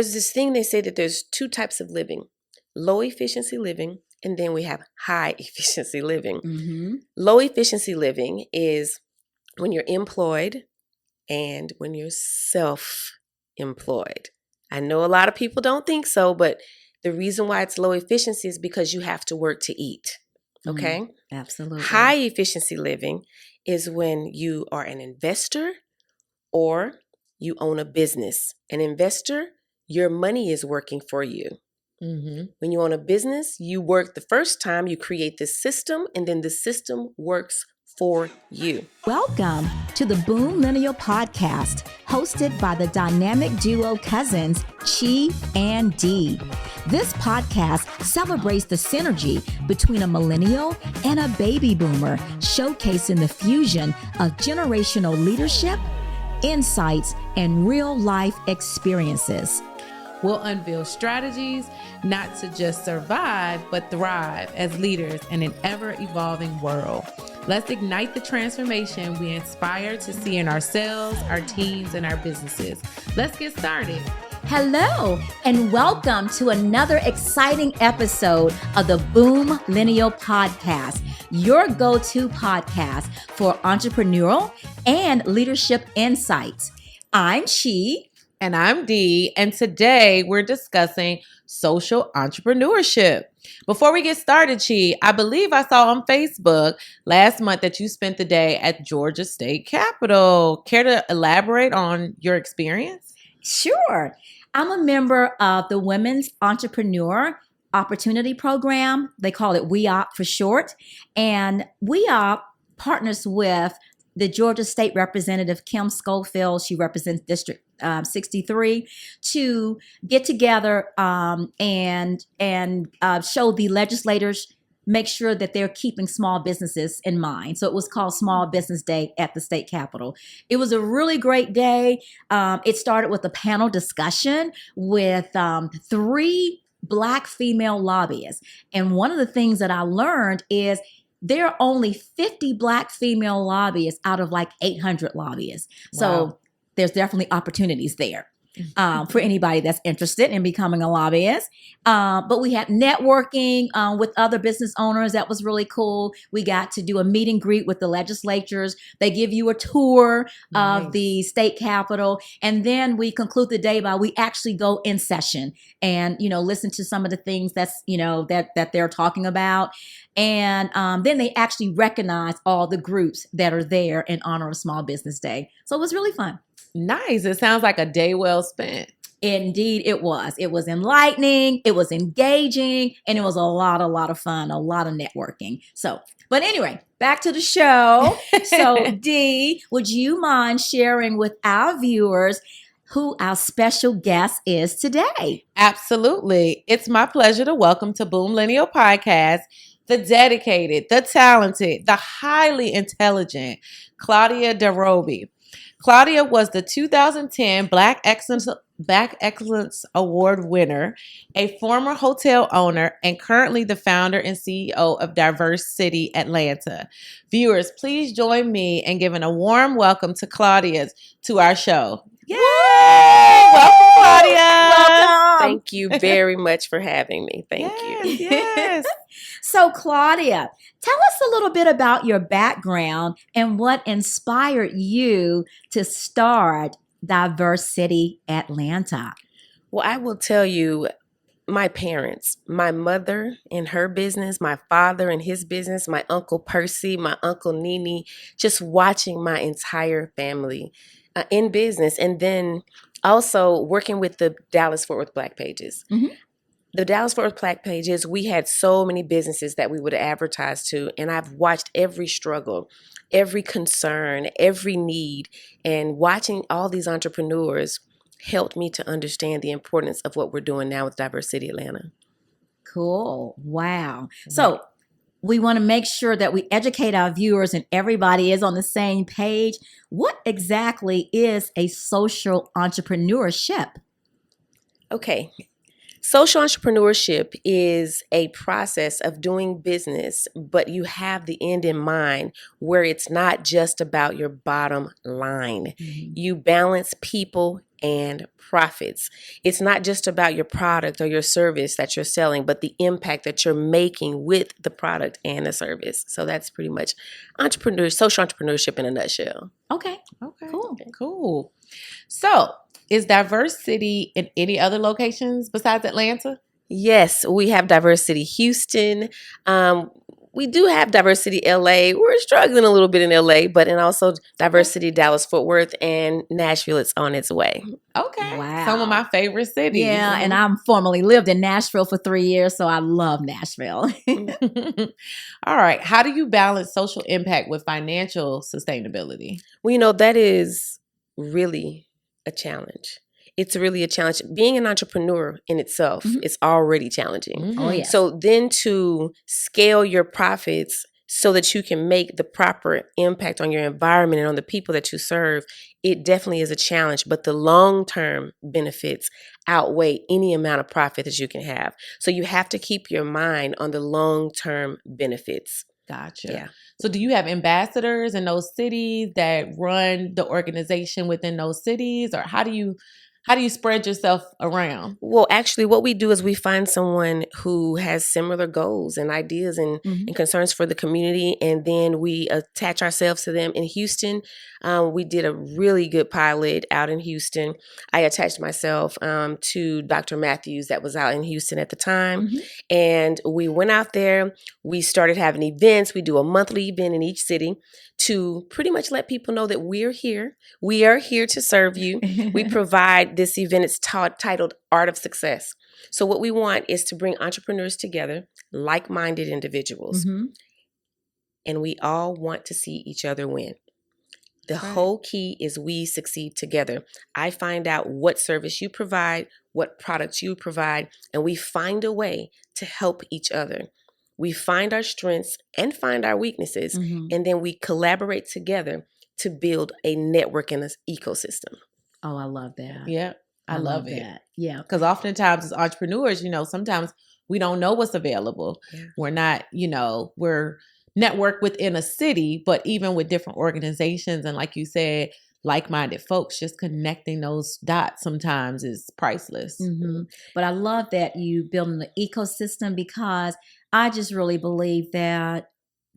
There's this thing they say that there's two types of living, low efficiency living, and then we have high efficiency living. Mm-hmm. Low efficiency living is when you're employed and when you're self-employed. I know a lot of people don't think so, but the reason why it's low efficiency is because you have to work to eat. Okay? Absolutely. High efficiency living is when you are an investor or you own a business. An investor, your money is working for you. Mm-hmm. When you own a business, you work the first time, you create this system, and then the system works for you. Welcome to the BOOMLENNIAL podcast, hosted by the dynamic duo cousins, Chee and Dee. This podcast celebrates the synergy between a millennial and a baby boomer, showcasing the fusion of generational leadership, insights, and real-life experiences. We'll unveil strategies not to just survive, but thrive as leaders in an ever-evolving world. Let's ignite the transformation we aspire to see in ourselves, our teams, and our businesses. Let's get started. Hello, and welcome to another exciting episode of the BOOMLENNIAL podcast, your go-to podcast for entrepreneurial and leadership insights. I'm Chee. And I'm Dee, and today we're discussing social entrepreneurship. Before we get started, Chee, I believe I saw on Facebook last month that you spent the day at Georgia State Capitol. Care to elaborate on your experience? Sure. I'm a member of the Women's Entrepreneur Opportunity Program. They call it WEOP for short. And WEOP partners with the Georgia State Representative Kim Schofield. She represents District 63, to get together and show the legislators, make sure that they're keeping small businesses in mind. So it was called Small Business Day at the state capitol. It was a really great day. It started with a panel discussion with 3 Black female lobbyists. And one of the things that I learned is there are only 50 Black female lobbyists out of like 800 lobbyists. So Wow. There's definitely opportunities there for anybody that's interested in becoming a lobbyist. But we had networking with other business owners. That was really cool. We got to do a meet and greet with the legislatures. They give you a tour of the state capitol. And then we conclude the day by we actually go in session and, listen to some of the things that's, that they're talking about. And then they actually recognize all the groups that are there in honor of Small Business Day. So it was really fun. Nice. It sounds like a day well spent. Indeed, it was. It was enlightening, it was engaging, and it was a lot of fun, a lot of networking. But anyway, back to the show. So, Dee, would you mind sharing with our viewers who our special guest is today? Absolutely. It's my pleasure to welcome to BOOMLENNIAL podcast the dedicated, the talented, the highly intelligent Claudia DeRoby. Claudia was the 2010 Black Excellence Award winner, a former hotel owner, and currently the founder and CEO of Diverse City Atlanta. Viewers, please join me in giving a warm welcome to Claudia to our show. Yay! Welcome, Claudia. Welcome. Thank you very much for having me. Thank you. Yes. So, Claudia, tell us a little bit about your background and what inspired you to start Diverse City Atlanta. Well, I will tell you, my parents, my mother and her business, my father and his business, my Uncle Percy, my Uncle Nene, just watching my entire family in business. And then also working with the Dallas-Fort Worth Black Pages. Mm-hmm. The Dallas-Fort Worth Black Pages, we had so many businesses that we would advertise to, and I've watched every struggle, every concern, every need, and watching all these entrepreneurs helped me to understand the importance of what we're doing now with Diverse City Atlanta. Cool. Wow. So we want to make sure that we educate our viewers and everybody is on the same page. What exactly is a social entrepreneurship? Okay. Social entrepreneurship is a process of doing business, but you have the end in mind where it's not just about your bottom line. Mm-hmm. You balance people and profits. It's not just about your product or your service that you're selling, but the impact that you're making with the product and the service. So that's pretty much social entrepreneurship in a nutshell. Okay. Okay. Cool. Cool. So, is diversity in any other locations besides Atlanta? Yes, we have diversity Houston. We do have diversity LA. We're struggling a little bit in LA, but and also diversity Dallas Fort Worth and Nashville. It's on its way. Okay. Wow. Some of my favorite cities. Yeah, and I'm formerly lived in Nashville for 3 years, so I love Nashville. All right. How do you balance social impact with financial sustainability? Well, that is really a challenge. It's really a challenge. Being an entrepreneur in itself is already challenging. Oh, yes. So then to scale your profits so that you can make the proper impact on your environment and on the people that you serve, it definitely is a challenge. But the long-term benefits outweigh any amount of profit that you can have. So you have to keep your mind on the long-term benefits. Gotcha. Yeah. So do you have ambassadors in those cities that run the organization within those cities, or how do you spread yourself around? Well, actually, what we do is we find someone who has similar goals and ideas and concerns for the community, and then we attach ourselves to them. In Houston, we did a really good pilot out in Houston. I attached myself to Dr. Matthews that was out in Houston at the time, and we went out there. We started having events. We do a monthly event in each city to pretty much let people know that we're here. We are here to serve you. We provide this event. It's titled Art of Success. So what we want is to bring entrepreneurs together, like-minded individuals, and we all want to see each other win. The whole key is we succeed together. I find out what service you provide, what products you provide, and we find a way to help each other. We find our strengths and find our weaknesses, and then we collaborate together to build a network and an ecosystem. Oh, I love that. Yeah, I love it. That. Yeah. Because oftentimes as entrepreneurs, sometimes we don't know what's available. Yeah. We're not, we're networked within a city, but even with different organizations and like you said, like-minded folks, just connecting those dots sometimes is priceless. But I love that you building the ecosystem, because I just really believe that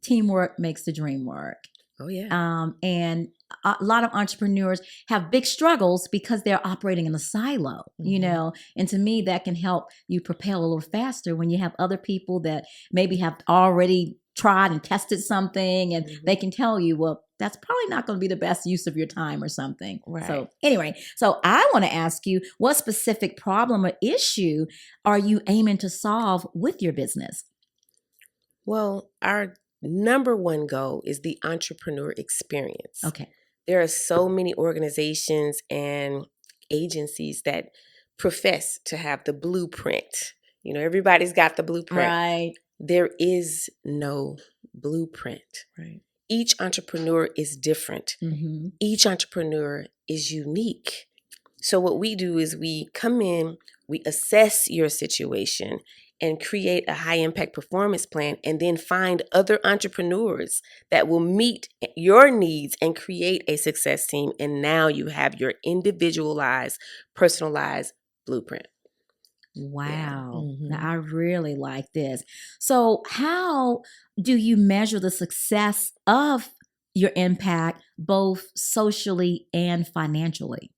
teamwork makes the dream work. Oh, yeah. And a lot of entrepreneurs have big struggles because they're operating in a silo, and to me, that can help you propel a little faster when you have other people that maybe have already tried and tested something, and they can tell you, well, that's probably not going to be the best use of your time or something. Right. So anyway, I want to ask you, what specific problem or issue are you aiming to solve with your business? Well, our number one goal is the entrepreneur experience. Okay. There are so many organizations and agencies that profess to have the blueprint. Everybody's got the blueprint. Right. There is no blueprint. Right. Each entrepreneur is different. Each entrepreneur is unique. So what we do is we come in, we assess your situation and create a high impact performance plan, and then find other entrepreneurs that will meet your needs and create a success team. And now you have your individualized, personalized blueprint. Wow. Now, I really like this. So how do you measure the success of your impact, both socially and financially?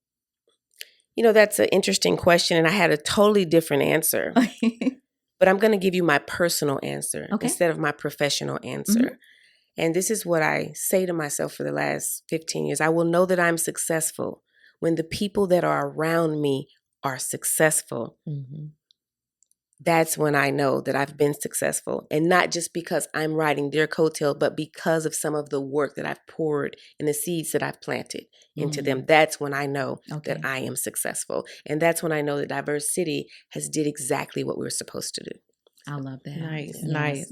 That's an interesting question, and I had a totally different answer. But I'm going to give you my personal answer instead of my professional answer. And this is what I say to myself for the last 15 years. I will know that I'm successful when the people that are around me are successful. That's when I know that I've been successful. And not just because I'm riding their coattail, but because of some of the work that I've poured and the seeds that I've planted into them. That's when I know that I am successful. And that's when I know that Diverse City has did exactly what we were supposed to do. I love that. Nice, Yes. nice.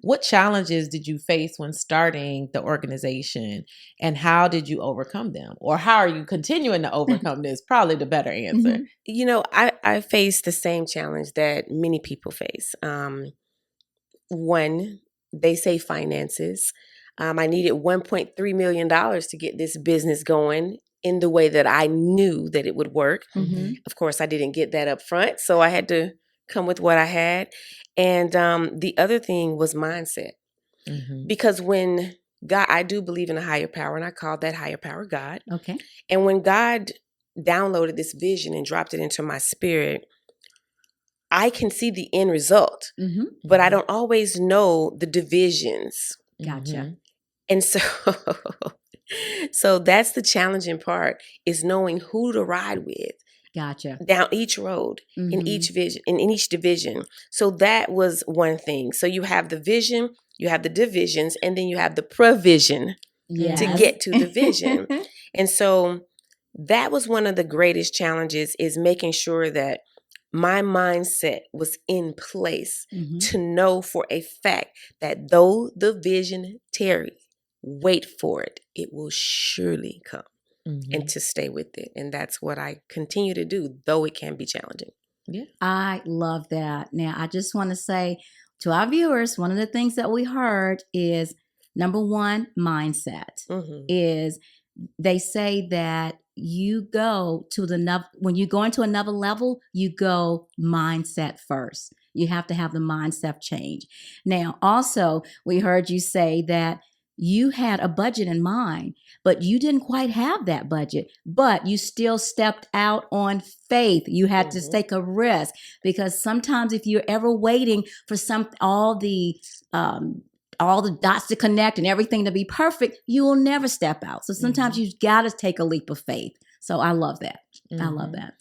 What challenges did you face when starting the organization, and how did you overcome them? Or how are you continuing to overcome this? Probably the better answer. I face the same challenge that many people face. One, they say finances. I needed $1.3 million to get this business going. in the way that I knew that it would work. Mm-hmm. Of course, I didn't get that up front, so I had to come with what I had. And the other thing was mindset. Because when God, I do believe in a higher power, and I call that higher power God. Okay. And when God downloaded this vision and dropped it into my spirit, I can see the end result, Mm-hmm. but I don't always know the divisions. Gotcha. And so, so that's the challenging part, is knowing who to ride with Gotcha. down each road in Mhm. each vision, in each division. So that was one thing. So you have the vision, you have the divisions, and then you have the provision Yes. to get to the vision. And so that was one of the greatest challenges, is making sure that my mindset was in place Mhm. to know for a fact that though the vision tarry, wait for it, it will surely come, and to stay with it. And that's what I continue to do, though it can be challenging. I love that. Now, I just want to say to our viewers, one of the things that we heard is number one, mindset. Mhm. Is they say that you go to when you go into another level, you go mindset first. You have to have the mindset change. Now, also, we heard you say that you had a budget in mind, but you didn't quite have that budget, but you still stepped out on faith. You had to take a risk, because sometimes if you're ever waiting for all the dots to connect and everything to be perfect, you will never step out. So sometimes you've got to take a leap of faith. So I love that. I love that.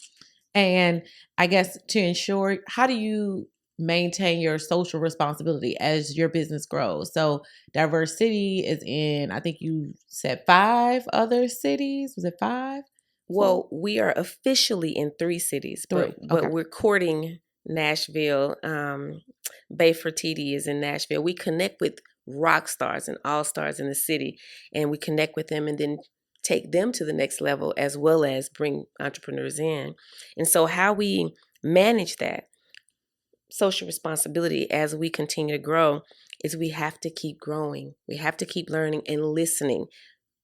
And I guess to ensure, how do you maintain your social responsibility as your business grows? So Diverse City is in, I think you said 5 other cities. Was it 5? Well, we are officially in 3 cities, but Okay. we're courting Nashville. Bayford TD is in Nashville. We connect with rock stars and all stars in the city, and we connect with them and then take them to the next level, as well as bring entrepreneurs in. And so how we manage that social responsibility as we continue to grow is we have to keep growing. We have to keep learning and listening.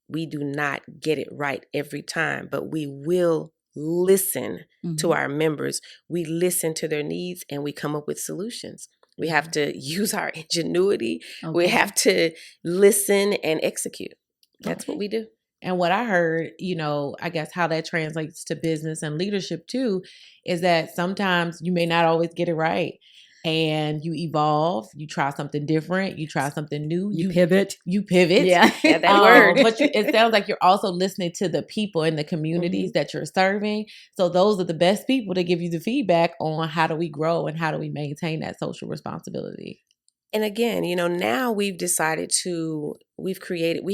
We do not get it right every time, but we will listen to our members. We listen to their needs, and we come up with solutions. We have to use our ingenuity. We have to listen and execute. That's what we do. And what I heard, I guess how that translates to business and leadership too, is that sometimes you may not always get it right. And you evolve, you try something different, you try something new. You pivot. Yeah, that word. But it sounds like you're also listening to the people in the communities that you're serving. So those are the best people to give you the feedback on how do we grow and how do we maintain that social responsibility. And again, now we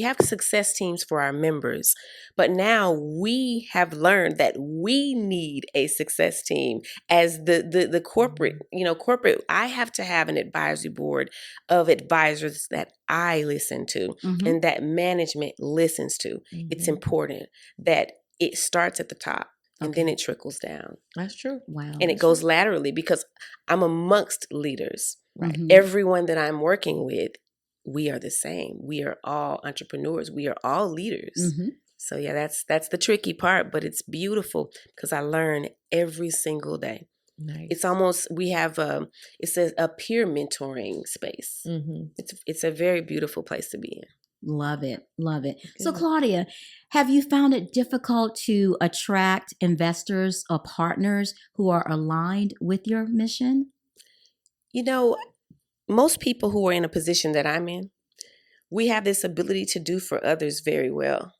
have success teams for our members, but now we have learned that we need a success team as the corporate, I have to have an advisory board of advisors that I listen to and that management listens to. It's important that it starts at the top and then it trickles down. That's true. Wow. And it goes laterally, because I'm amongst leaders. Right. Everyone that I'm working with, we are the same. We are all entrepreneurs. We are all leaders. So yeah, that's the tricky part, but it's beautiful because I learn every single day. Nice. It's almost, we have it's a peer mentoring space. It's a very beautiful place to be in. Love it. Love it. Good. So Claudia, have you found it difficult to attract investors or partners who are aligned with your mission? Most people who are in a position that I'm in, we have this ability to do for others very well.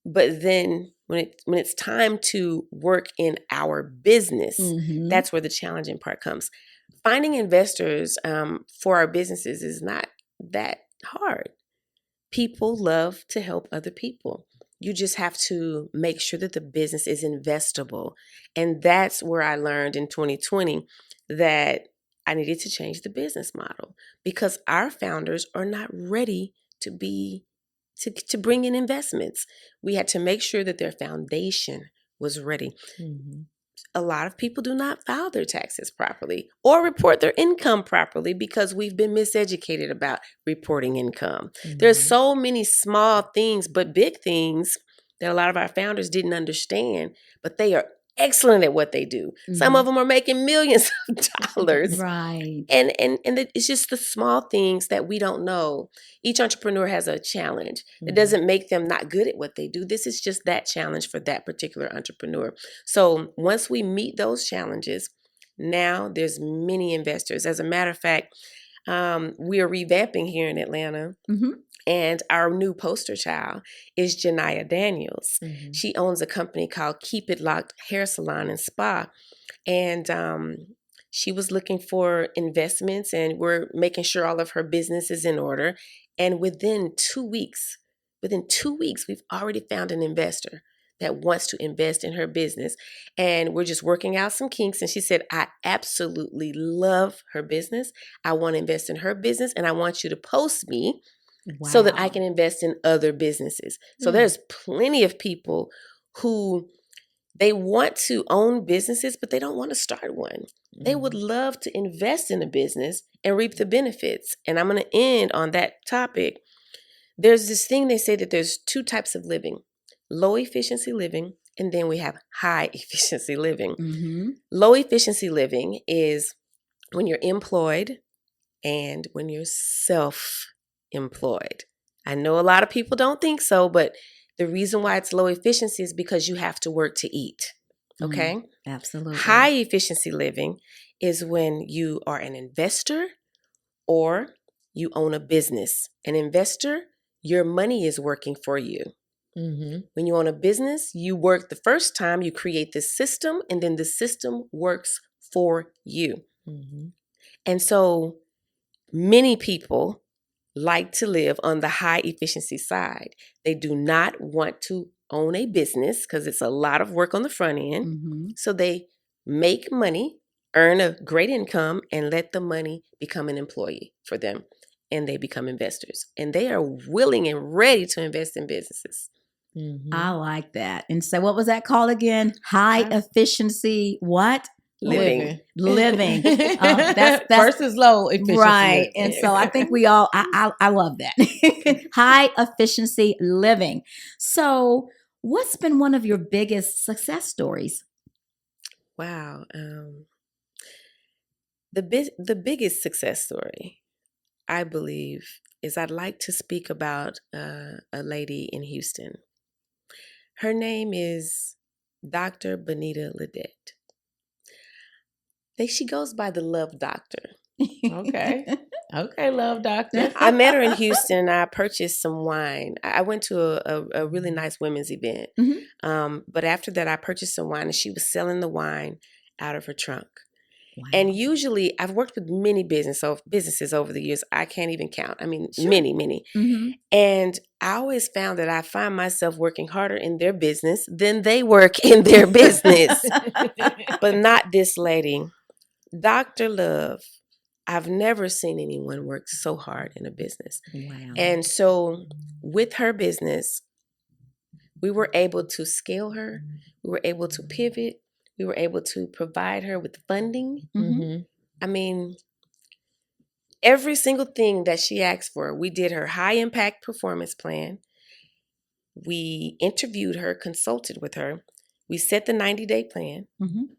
But then when it's time to work in our business, that's where the challenging part comes. Finding investors for our businesses is not that hard. People love to help other people. You just have to make sure that the business is investable. And that's where I learned in 2020 that I needed to change the business model, because our founders are not ready to bring in investments. We had to make sure that their foundation was ready. A lot of people do not file their taxes properly or report their income properly because we've been miseducated about reporting income. There's so many small things, but big things that a lot of our founders didn't understand, but they are excellent at what they do. Some Mhm. of them are making millions of dollars. Right. And it's just the small things that we don't know. Each entrepreneur has a challenge. It doesn't make them not good at what they do. This is just that challenge for that particular entrepreneur. So once we meet those challenges, now there's many investors. As a matter of fact, we are revamping here in Atlanta. Mhm. And our new poster child is Dionna Daniels. Mhm. She owns a company called Keep It Locked Hair Salon and Spa. And she was looking for investments, and we're making sure all of her business is in order. And within 2 weeks, we've already found an investor that wants to invest in her business. And we're just working out some kinks. And she said, I absolutely love her business. I want to invest in her business, and I want you to post me so that I can invest in other businesses. So there's plenty of people who they want to own businesses, but they don't want to start one. They would love to invest in a business and reap the benefits. And I'm going to end on that topic. There's this thing they say that there's 2 types of living: low efficiency living, and then we have high efficiency living. Mhm. Low efficiency living is when you're employed and when you're self-employed. I know a lot of people don't think so, but the reason why it's low efficiency is because you have to work to eat. Okay? Absolutely. High efficiency living is when you are an investor or you own a business. An investor, your money is working for you. When you own a business, you work the first time, you create this system, and then the system works for you. And so many people like to live on the high efficiency side. They do not want to own a business because it's a lot of work on the front end. Mhm. So they make money, earn a great income, and let the money become an employee for them. And they become investors. And they are willing and ready to invest in businesses. I like that. And so what was that called again? High efficiency what? Living. Living. That's versus low efficiency. right. living. And so I think we all I love that. High efficiency living. So what's been one of your biggest success stories? Wow. The biggest success story, I believe, is I'd like to speak about a lady in Houston. Her name is Dr. Bonita Ledette. She goes by the Love Doctor. Okay. Okay, Love Doctor. I met her in Houston. I purchased some wine. I went to a really nice women's event. But after that, I purchased some wine, and she was selling the wine out of her trunk. Wow. And usually, I've worked with many businesses over the years. I can't even count. I mean, many. And I always found that I find myself working harder in their business than they work in their business. But not this lady. Dr. Love, I've never seen anyone work so hard in a business. Wow. And so with her business, we were able to scale her. We were able to pivot. We were able to provide her with funding. I mean, every single thing that she asked for, we did her high impact performance plan. We interviewed her, consulted with her. We set the 90-day plan,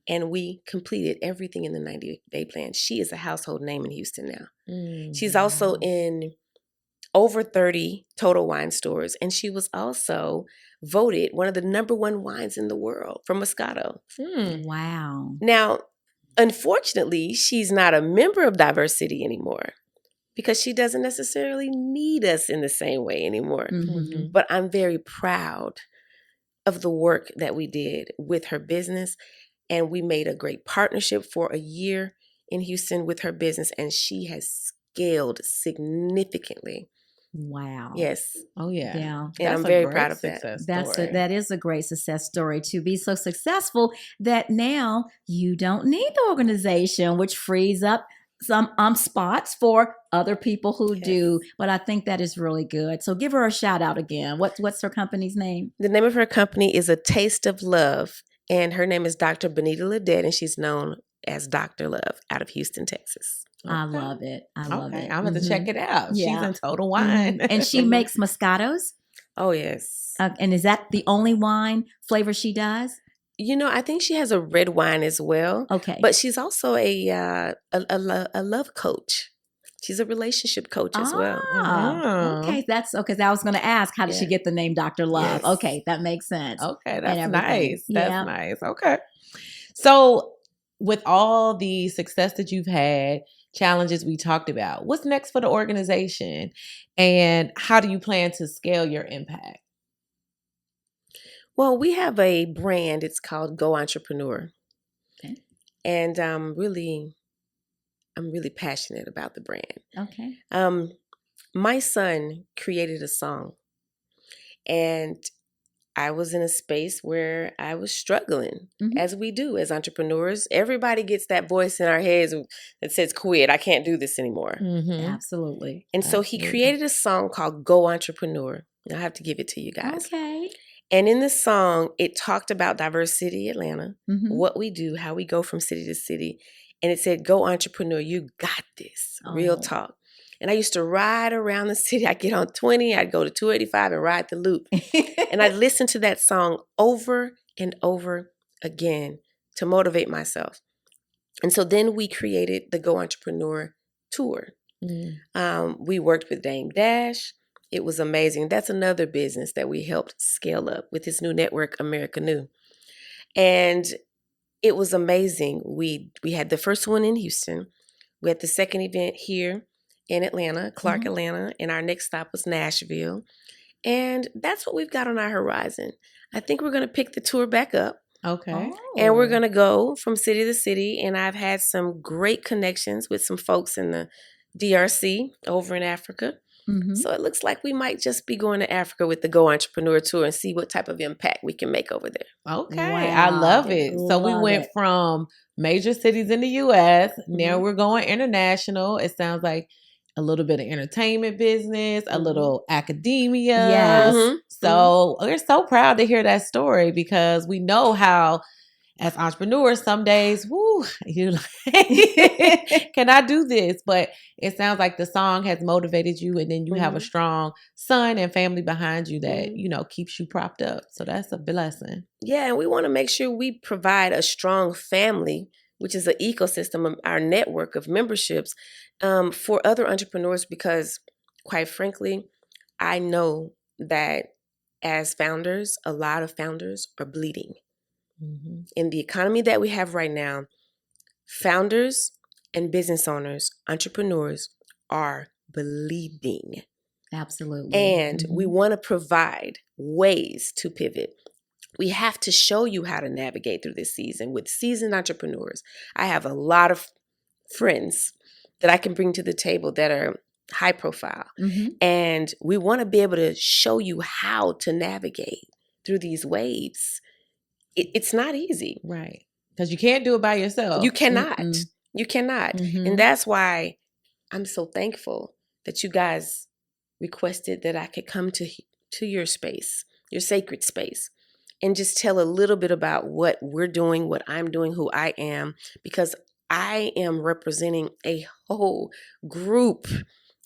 and we completed everything in the 90-day plan. She is a household name in Houston now. She's also in over 30 Total Wine stores, and she was also voted one of the #1 wines in the world for Moscato. Wow. Now, unfortunately, she's not a member of Diversity anymore because she doesn't necessarily need us in the same way anymore. But I'm very proud of the work that we did with her business, and we made a great partnership for a year in Houston with her business, and she has scaled significantly. Wow. Yes. Oh yeah. Yeah. And I'm very proud of that. That is a great success story, to be so successful that now you don't need the organization, which frees up some spots for other people who do. But I think that is really good. So give her a shout out again. What's her company's name? The name of her company is A Taste of Love, and her name is Dr. Bonita Ledette, and she's known as Dr. Love out of Houston, Texas. I love it. I love it. I'm going to check it out. Yeah. She's in Total Wine. And she makes Moscatos? Oh, yes. And is that the only wine flavor she does? I think she has a red wine as well. Okay. But she's also a love coach. She's a relationship coach as well. Okay. That's okay. I was going to ask, how did she Yeah. get the name Dr. Love? Yes. Okay. That makes sense. Okay, And that's everything. nice. Yeah. That's nice. Okay. So, with all the success that you've had, challenges we talked about, what's next for the organization? And how do you plan to scale your impact? Well, we have a brand. It's called Go Entrepreneur. Okay. And I'm really passionate about the brand. Okay. My son created a song, and I was in a space where I was struggling, as we do as entrepreneurs. Everybody gets that voice in our heads that says, quit, I can't do this anymore. Absolutely. And so he created a song called Go Entrepreneur. I have to give it to you guys. Okay. And in this song, it talked about Diverse City Atlanta, what we do, how we go from city to city. And it said, go entrepreneur, you got this. Real talk. And I used to ride around the city. I'd get on 20, I'd go to 285 and ride the loop. And I'd listen to that song over and over again to motivate myself. And so then we created the Go Entrepreneur Tour. We worked with Dame Dash. It was amazing. That's another business that we helped scale up with his new network, America New. And it was amazing. We had the first one in Houston. We had the second event here in Atlanta, Clark, Atlanta, and our next stop was Nashville. And that's what we've got on our horizon. I think we're going to pick the tour back up. Okay. And we're going to go from city to city. And I've had some great connections with some folks in the DRC over in Africa. So it looks like we might just be going to Africa with the Go Entrepreneur Tour and see what type of impact we can make over there. Okay. Wow. I love it. So we went from major cities in the U.S. Now we're going international. It sounds like a little bit of entertainment business, a little academia. Yes. So we're so proud to hear that story, because we know how, as entrepreneurs, some days, woo, you like, can I do this? But it sounds like the song has motivated you, and then you have a strong son and family behind you that, keeps you propped up. So that's a blessing. Yeah, and we want to make sure we provide a strong family, which is an ecosystem of our network of memberships, for other entrepreneurs, because quite frankly, I know that as founders, a lot of founders are bleeding. In the economy that we have right now, founders and business owners, entrepreneurs are bleeding. Absolutely. And we want to provide ways to pivot. We have to show you how to navigate through this season with seasoned entrepreneurs. I have a lot of friends that I can bring to the table that are high profile. And we want to be able to show you how to navigate through these waves. It's not easy. Right. Because you can't do it by yourself. You cannot. You cannot. And that's why I'm so thankful that you guys requested that I could come to your space, your sacred space, and just tell a little bit about what we're doing, what I'm doing, who I am, because I am representing a whole group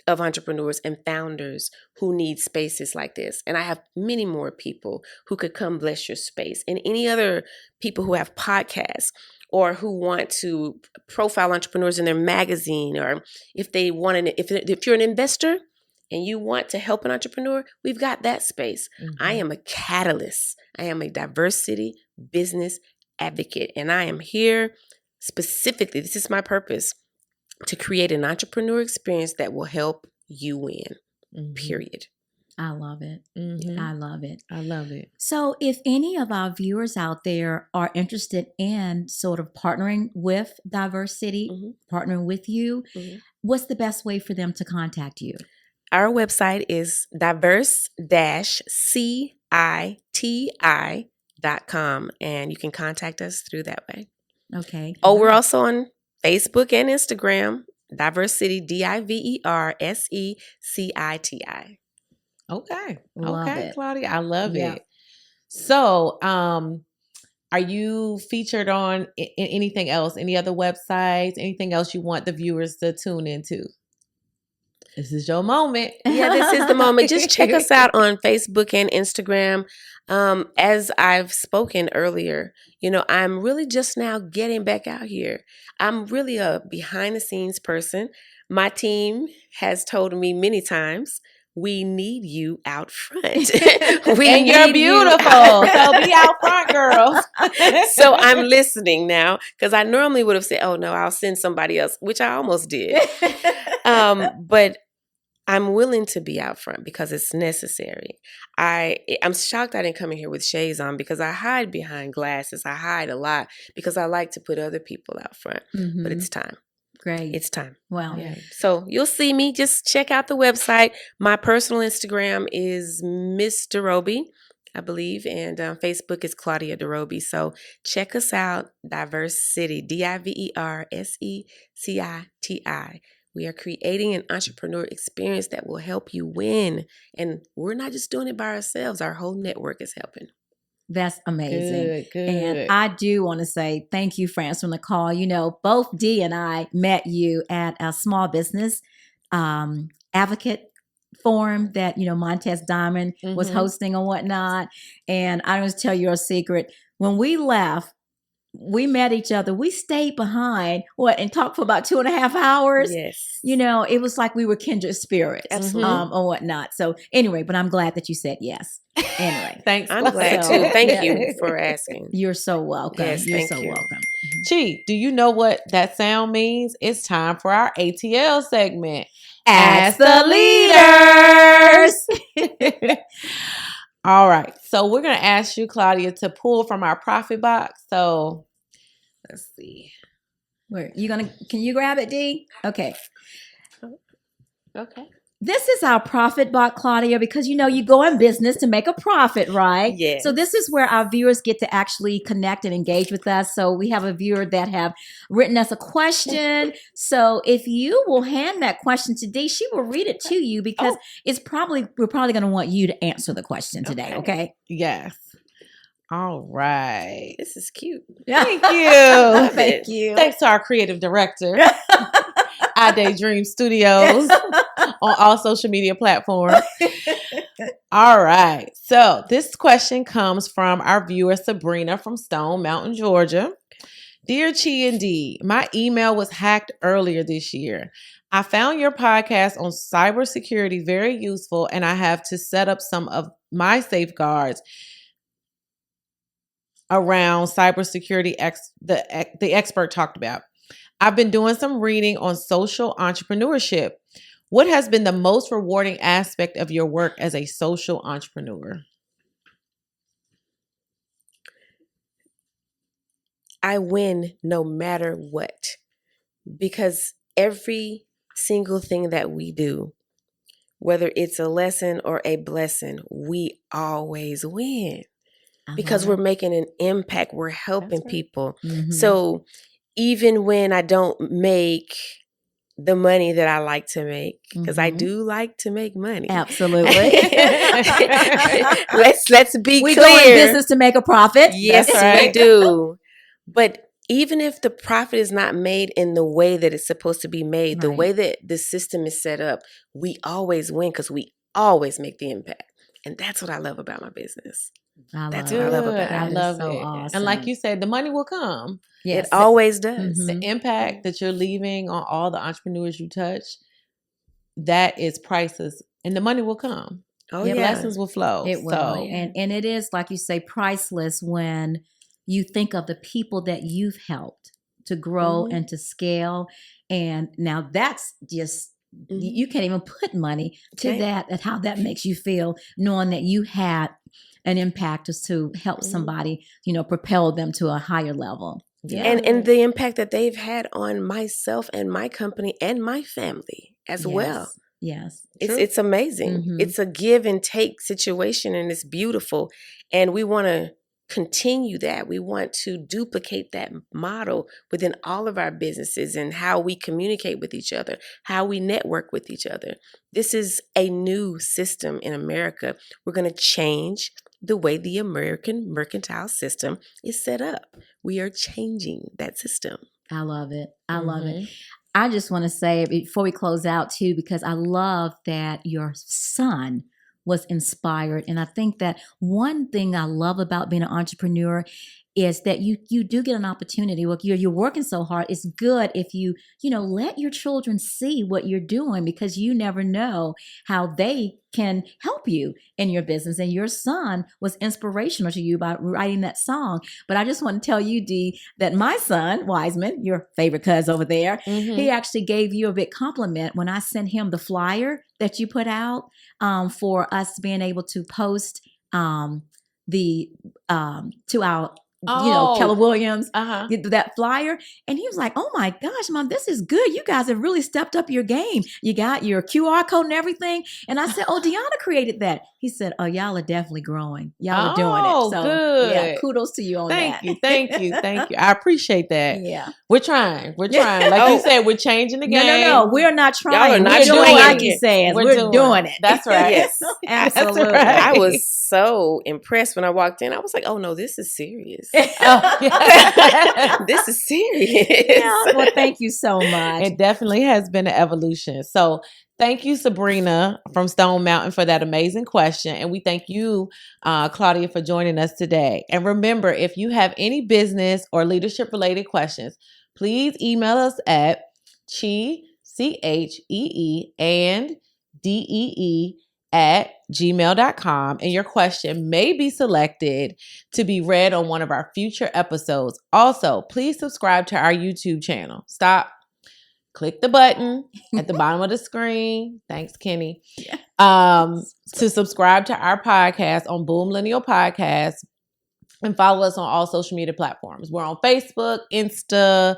of entrepreneurs and founders who need spaces like this. And I have many more people who could come bless your space, and any other people who have podcasts or who want to profile entrepreneurs in their magazine, or if they want if you're an investor and you want to help an entrepreneur, we've got that space. I am a catalyst. I am a diversity business advocate, and I am here specifically, this is my purpose, to create an entrepreneur experience that will help you win, period. I love it. I love it. I love it. So if any of our viewers out there are interested in sort of partnering with Diversity, partnering with you, what's the best way for them to contact you? Our website is diverse-citi.com, and you can contact us through that way. Okay. Oh, we're also on Facebook and Instagram, Diversity, DIVERSECITI. Okay. Love okay, it. Claudia. I love Yeah. it. So, are you featured on anything else? Any other websites? Anything else you want the viewers to tune into? This is your moment. Yeah, this is the moment. Just check us out on Facebook and Instagram. As I've spoken earlier, I'm really just now getting back out here. I'm really a behind the scenes person. My team has told me many times, we need you out front. And you're beautiful. So be out front, girls. So I'm listening now, because I normally would have said, oh no, I'll send somebody else, which I almost did. But I'm willing to be out front because it's necessary. I'm shocked I didn't come in here with shades on, because I hide behind glasses. I hide a lot because I like to put other people out front. But it's time. Great. It's time. Well, Yeah. So you'll see me. Just check out the website. My personal Instagram is Miss DeRoby, I believe, and Facebook is Claudia DeRoby. So check us out. Diverse City, DiverSeciti. We are creating an entrepreneur experience that will help you win. And we're not just doing it by ourselves. Our whole network is helping. that's amazing. Good. And I do want to say thank you, France, for the call. Both Dee and I met you at a small business advocate forum that, Montez Diamond was hosting and whatnot. And I was tell you a secret. When we left, we met each other. We stayed behind and talked for about 2.5 hours. Yes. It was like we were kindred spirits. Absolutely. Or whatnot. So anyway, but I'm glad that you said yes. Anyway. Thanks. I'm glad too. Thank you for asking. You're so welcome. Yes, You're thank so you. welcome. Chee, do you know what that sound means? It's time for our ATL segment. Ask the leaders. All right. So we're going to ask you, Claudia, to pull from our profit box. So let's see. Where can you grab it, Dee? Okay. Okay. This is our profit box, Claudia, because you go in business to make a profit, right? Yes. So this is where our viewers get to actually connect and engage with us. So we have a viewer that have written us a question. So if you will hand that question to Dee, she will read it to you, because we're probably going to want you to answer the question today. Okay? Yes. All right. This is cute. Thank you. Thank you. Thanks to our creative director, I Daydream Studios, on all social media platforms. All right. So this question comes from our viewer, Sabrina from Stone Mountain, Georgia. Dear Chee and Dee, my email was hacked earlier this year. I found your podcast on cybersecurity very useful, and I have to set up some of my safeguards around cybersecurity the expert talked about. I've been doing some reading on social entrepreneurship. What has been the most rewarding aspect of your work as a social entrepreneur? I win no matter what, because every single thing that we do, whether it's a lesson or a blessing, we always win. Because we're making an impact. We're helping people. Mm-hmm. So even when I don't make the money that I like to make, because I do like to make money. Absolutely. let's be we clear. go in business to make a profit. Yes, That's right. we do. But even if the profit is not made in the way that it's supposed to be made, the Right. way that the system is set up, we always win, because we always make the impact. And that's what I love about my business. That's what I love about it. I love so it. awesome. And like you said, the money will come. Yes. It always does. Mhm. The impact that you're leaving on all the entrepreneurs you touch, that is priceless. And the money will come. Oh, Yeah, The yeah. blessings will flow. It will. So, And it is, like you say, priceless when you think of the people that you've helped to grow Mhm. and to scale. And now that's just, you can't even put money to Okay. that, and how that makes you feel, knowing that you had an impact to help Mhm. somebody, propel them to a higher level. Yeah. And the impact that they've had on myself and my company and my family as well. Yes. It's amazing. Mhm. It's a give and take situation, and it's beautiful. And we want to continue that. We want to duplicate that model within all of our businesses, and how we communicate with each other, how we network with each other. This is a new system in America. We're going to change the way the American mercantile system is set up. We are changing that system. I love it. I love it. I just want to say before we close out too, because I love that your son was inspired. And I think that one thing I love about being an entrepreneur is that you do get an opportunity. Look, you're working so hard. It's good if you let your children see what you're doing, because you never know how they can help you in your business. And your son was inspirational to you by writing that song. But I just want to tell you, Dee, that my son, Wiseman, your favorite cousin over there, he actually gave you a big compliment when I sent him the flyer that you put out for us being able to post to our Keller Williams, that flyer. And he was like, oh my gosh, Mom, this is good. You guys have really stepped up your game. You got your QR code and everything. And I said, oh, Dionna created that. He said, oh, y'all are definitely growing. Y'all are doing it. So good. Yeah, kudos to you on that. Thank you. I appreciate that. Yeah. We're trying. Like you said, we're changing the game. No. We're not trying. Y'all are not we're doing doing like it. he says. We're doing it. That's right. Yes. Absolutely. That's right. I was so impressed when I walked in. I was like, oh no, this is serious. Oh, yeah. This is serious. Yeah. Well, thank you so much. It definitely has been an evolution. So thank you, Sabrina from Stone Mountain, for that amazing question. And we thank you, Claudia, for joining us today. And remember, if you have any business or leadership related questions, please email us at Chee, CHEE, and DEE @gmail.com, and your question may be selected to be read on one of our future episodes. Also, please subscribe to our YouTube channel. Click the button at the bottom of the screen. Thanks, Kenny. Yeah. To subscribe to our podcast on BOOMLENNIAL Podcast, and follow us on all social media platforms. We're on Facebook, Insta,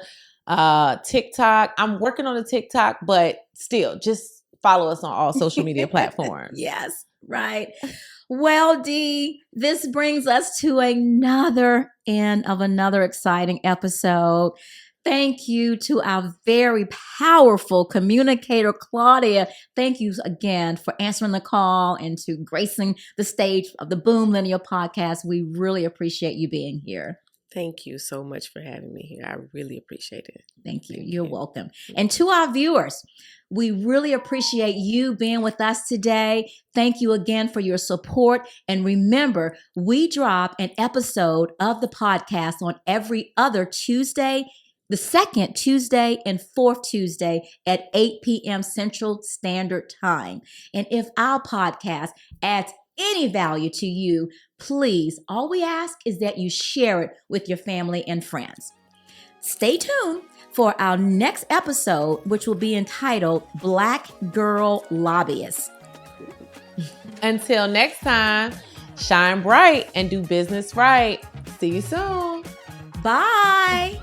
TikTok. I'm working on a TikTok, but still, just follow us on all social media platforms. Yes, right. Well, Dee, this brings us to another end of another exciting episode. Thank you to our very powerful communicator, Claudia. Thank you again for answering the call and to gracing the stage of the BOOMLENNIAL podcast. We really appreciate you being here. Thank you so much for having me here. I really appreciate it. Thank you. You're welcome. And to our viewers, we really appreciate you being with us today. Thank you again for your support. And remember, we drop an episode of the podcast on every other Tuesday, the second Tuesday and fourth Tuesday at 8 p.m. Central Standard Time. And if our podcast adds any value to you, please, all we ask is that you share it with your family and friends. Stay tuned for our next episode, which will be entitled Black Girl Lobbyist. Until next time, shine bright and do business right. See you soon. Bye.